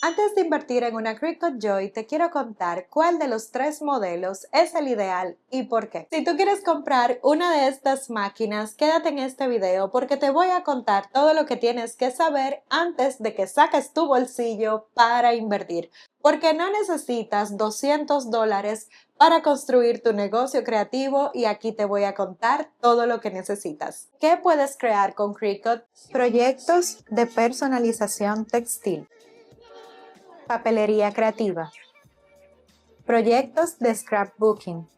Antes de invertir en una Cricut Joy, te quiero contar cuál de los tres modelos es el ideal y por qué. Si tú quieres comprar una de estas máquinas, quédate en este video porque te voy a contar todo lo que tienes que saber antes de que saques tu bolsillo para invertir. Porque no necesitas $200 para construir tu negocio creativo y aquí te voy a contar todo lo que necesitas. ¿Qué puedes crear con Cricut? Proyectos de personalización textil. Papelería creativa, proyectos de scrapbooking,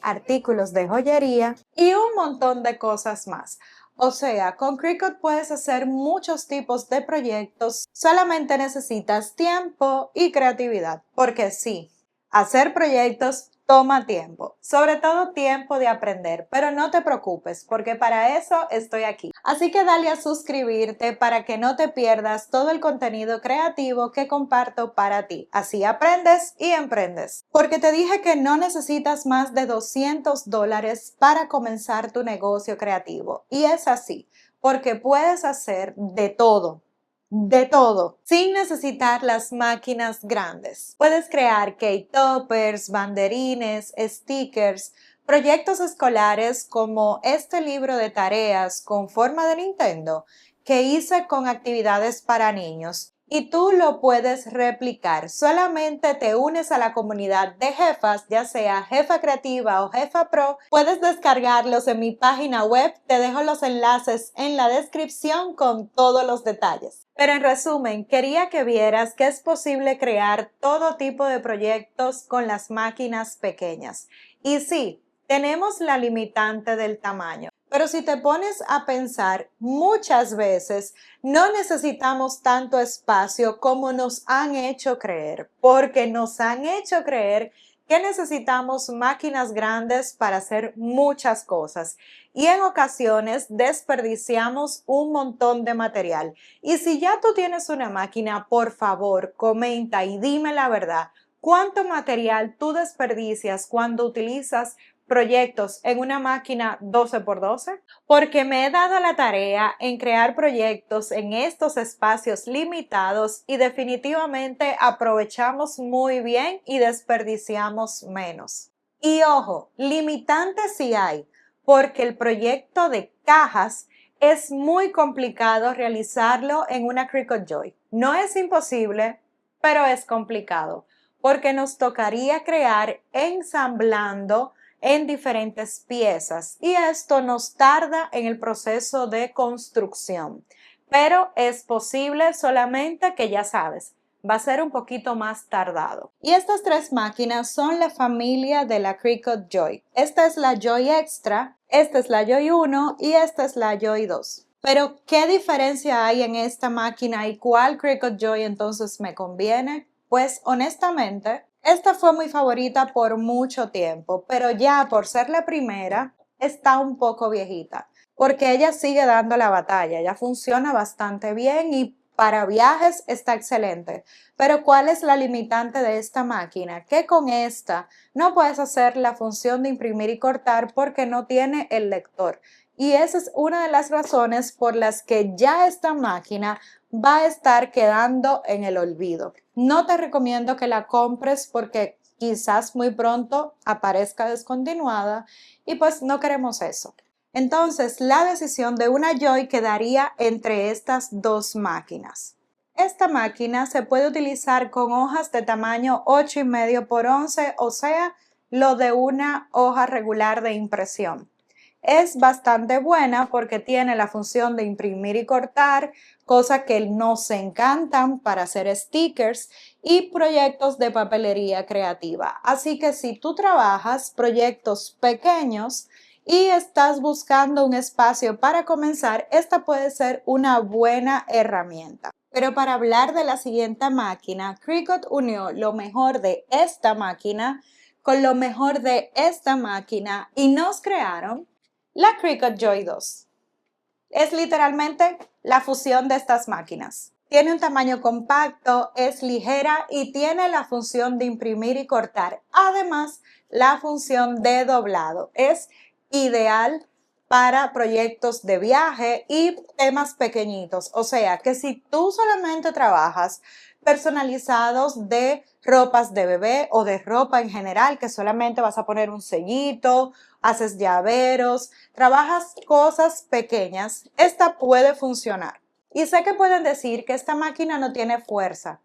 artículos de joyería y un montón de cosas más. O sea, con Cricut puedes hacer muchos tipos de proyectos, solamente necesitas tiempo y creatividad, porque sí, hacer proyectos toma tiempo, sobre todo tiempo de aprender, pero no te preocupes porque para eso estoy aquí. Así que dale a suscribirte para que no te pierdas todo el contenido creativo que comparto para ti. Así aprendes y emprendes. Porque te dije que no necesitas más de $200 para comenzar tu negocio creativo. Y es así, porque puedes hacer de todo. De todo, sin necesitar las máquinas grandes. Puedes crear cake toppers, banderines, stickers, proyectos escolares como este libro de tareas con forma de Nintendo que hice con actividades para niños. Y tú lo puedes replicar. Solamente te unes a la comunidad de jefas, ya sea Jefa Creativa o Jefa Pro. Puedes descargarlos en mi página web. Te dejo los enlaces en la descripción con todos los detalles. Pero en resumen, quería que vieras que es posible crear todo tipo de proyectos con las máquinas pequeñas. Y sí, tenemos la limitante del tamaño. Pero si te pones a pensar, muchas veces no necesitamos tanto espacio como nos han hecho creer, porque nos han hecho creer que necesitamos máquinas grandes para hacer muchas cosas y en ocasiones desperdiciamos un montón de material. Y si ya tú tienes una máquina, por favor, comenta y dime la verdad. ¿Cuánto material tú desperdicias cuando utilizas proyectos en una máquina 12x12? Porque me he dado la tarea en crear proyectos en estos espacios limitados y definitivamente aprovechamos muy bien y desperdiciamos menos. Y ojo, limitantes sí hay, porque el proyecto de cajas es muy complicado realizarlo en una Cricut Joy. No es imposible, pero es complicado, porque nos tocaría crear ensamblando en diferentes piezas y esto nos tarda en el proceso de construcción, pero es posible, solamente que ya sabes, va a ser un poquito más tardado. Y estas tres máquinas son la familia de la Cricut Joy. Esta es la Joy Extra, esta es la Joy 1 y esta es la Joy 2. Pero, ¿qué diferencia hay en esta máquina y cuál Cricut Joy entonces me conviene? Pues honestamente, esta fue mi favorita por mucho tiempo, pero ya por ser la primera, está un poco viejita, porque ella sigue dando la batalla, ella funciona bastante bien y para viajes está excelente. Pero ¿cuál es la limitante de esta máquina? Que con esta no puedes hacer la función de imprimir y cortar porque no tiene el lector. Y esa es una de las razones por las que ya esta máquina va a estar quedando en el olvido. No te recomiendo que la compres porque quizás muy pronto aparezca descontinuada y pues no queremos eso. Entonces, la decisión de una Joy quedaría entre estas dos máquinas. Esta máquina se puede utilizar con hojas de tamaño 8,5x11, o sea, lo de una hoja regular de impresión. Es bastante buena porque tiene la función de imprimir y cortar, cosas que nos encantan para hacer stickers y proyectos de papelería creativa. Así que si tú trabajas proyectos pequeños y estás buscando un espacio para comenzar, esta puede ser una buena herramienta. Pero para hablar de la siguiente máquina, Cricut unió lo mejor de esta máquina con lo mejor de esta máquina y nos crearon la Cricut Joy 2. Es literalmente la fusión de estas máquinas. Tiene un tamaño compacto, es ligera y tiene la función de imprimir y cortar. Además, la función de doblado es ideal para proyectos de viaje y temas pequeñitos. O sea, que si tú solamente trabajas personalizados de ropas de bebé o de ropa en general, que solamente vas a poner un sellito, haces llaveros, trabajas cosas pequeñas, esta puede funcionar. Y sé que pueden decir que esta máquina no tiene fuerza,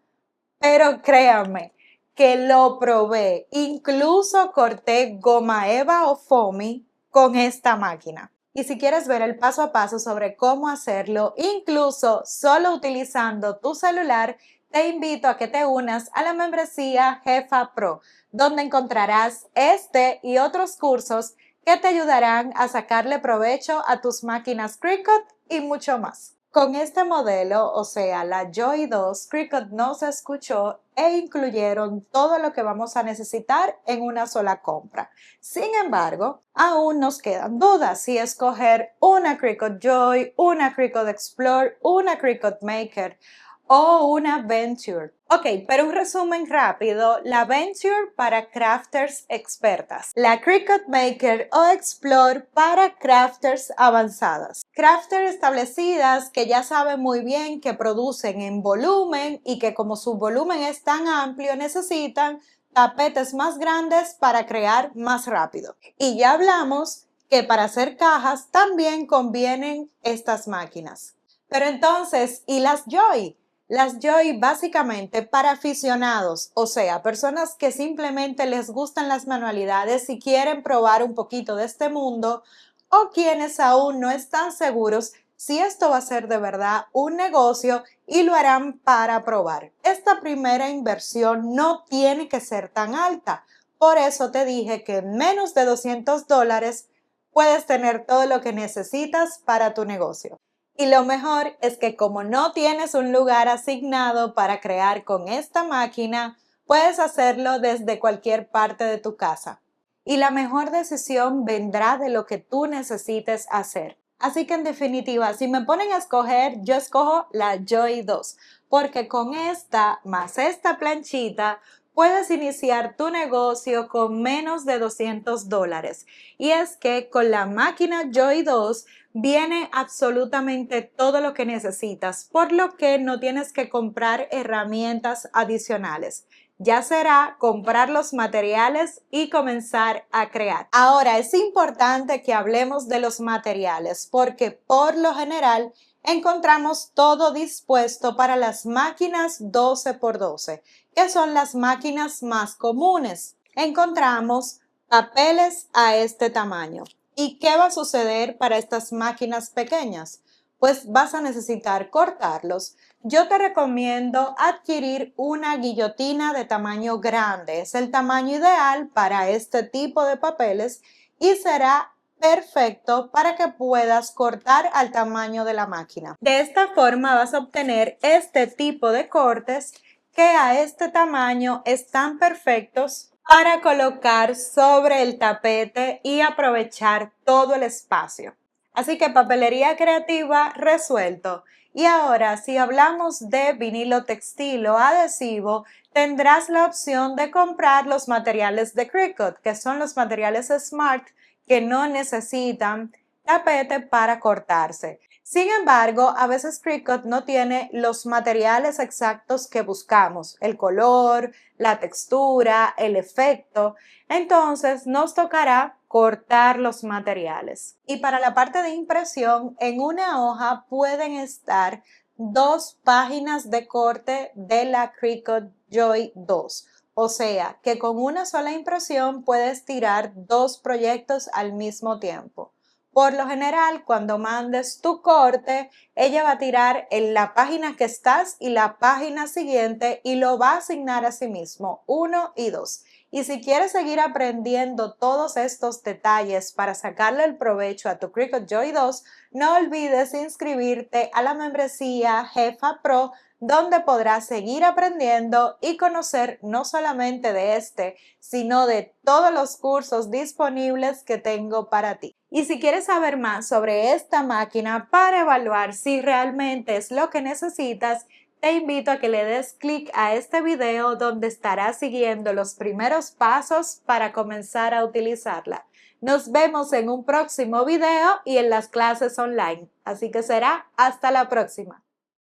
pero créanme que lo probé. Incluso corté goma eva o foamy con esta máquina. Y si quieres ver el paso a paso sobre cómo hacerlo, incluso solo utilizando tu celular, te invito a que te unas a la membresía Jefa Pro, donde encontrarás este y otros cursos que te ayudarán a sacarle provecho a tus máquinas Cricut y mucho más. Con este modelo, o sea, la Joy 2, Cricut no se escuchó e incluyeron todo lo que vamos a necesitar en una sola compra. Sin embargo, aún nos quedan dudas si escoger una Cricut Joy, una Cricut Explore, una Cricut Maker o una Venture. Ok, pero un resumen rápido, la Venture para crafters expertas, la Cricut Maker o Explore para crafters avanzadas. Crafters establecidas que ya saben muy bien que producen en volumen y que como su volumen es tan amplio necesitan tapetes más grandes para crear más rápido. Y ya hablamos que para hacer cajas también convienen estas máquinas. Pero entonces, ¿y las Joy? Las Joy básicamente para aficionados, o sea, personas que simplemente les gustan las manualidades y quieren probar un poquito de este mundo, o quienes aún no están seguros si esto va a ser de verdad un negocio y lo harán para probar. Esta primera inversión no tiene que ser tan alta, por eso te dije que en menos de $200 puedes tener todo lo que necesitas para tu negocio. Y lo mejor es que como no tienes un lugar asignado para crear con esta máquina, puedes hacerlo desde cualquier parte de tu casa. Y la mejor decisión vendrá de lo que tú necesites hacer. Así que en definitiva, si me ponen a escoger, yo escojo la Joy 2, porque con esta más esta planchita puedes iniciar tu negocio con menos de $200. Y es que con la máquina Joy 2 viene absolutamente todo lo que necesitas, por lo que no tienes que comprar herramientas adicionales. Ya será comprar los materiales y comenzar a crear. Ahora, es importante que hablemos de los materiales porque por lo general encontramos todo dispuesto para las máquinas 12x12, que son las máquinas más comunes. Encontramos papeles a este tamaño. ¿Y qué va a suceder para estas máquinas pequeñas? Pues vas a necesitar cortarlos. Yo te recomiendo adquirir una guillotina de tamaño grande. Es el tamaño ideal para este tipo de papeles y será perfecto para que puedas cortar al tamaño de la máquina. De esta forma vas a obtener este tipo de cortes que a este tamaño están perfectos para colocar sobre el tapete y aprovechar todo el espacio. Así que papelería creativa resuelto. Y ahora, si hablamos de vinilo textil o adhesivo, tendrás la opción de comprar los materiales de Cricut, que son los materiales Smart que no necesitan tapete para cortarse. Sin embargo, a veces Cricut no tiene los materiales exactos que buscamos, el color, la textura, el efecto. Entonces nos tocará cortar los materiales. Y para la parte de impresión, en una hoja pueden estar 2 páginas de corte de la Cricut Joy 2. O sea, que con una sola impresión puedes tirar 2 proyectos al mismo tiempo. Por lo general, cuando mandes tu corte, ella va a tirar en la página que estás y la página siguiente y lo va a asignar a sí mismo, 1 y 2. Y si quieres seguir aprendiendo todos estos detalles para sacarle el provecho a tu Cricut Joy 2, no olvides inscribirte a la membresía Jefa Pro, donde podrás seguir aprendiendo y conocer no solamente de este, sino de todos los cursos disponibles que tengo para ti. Y si quieres saber más sobre esta máquina para evaluar si realmente es lo que necesitas, te invito a que le des clic a este video donde estarás siguiendo los primeros pasos para comenzar a utilizarla. Nos vemos en un próximo video y en las clases online. Así que será hasta la próxima.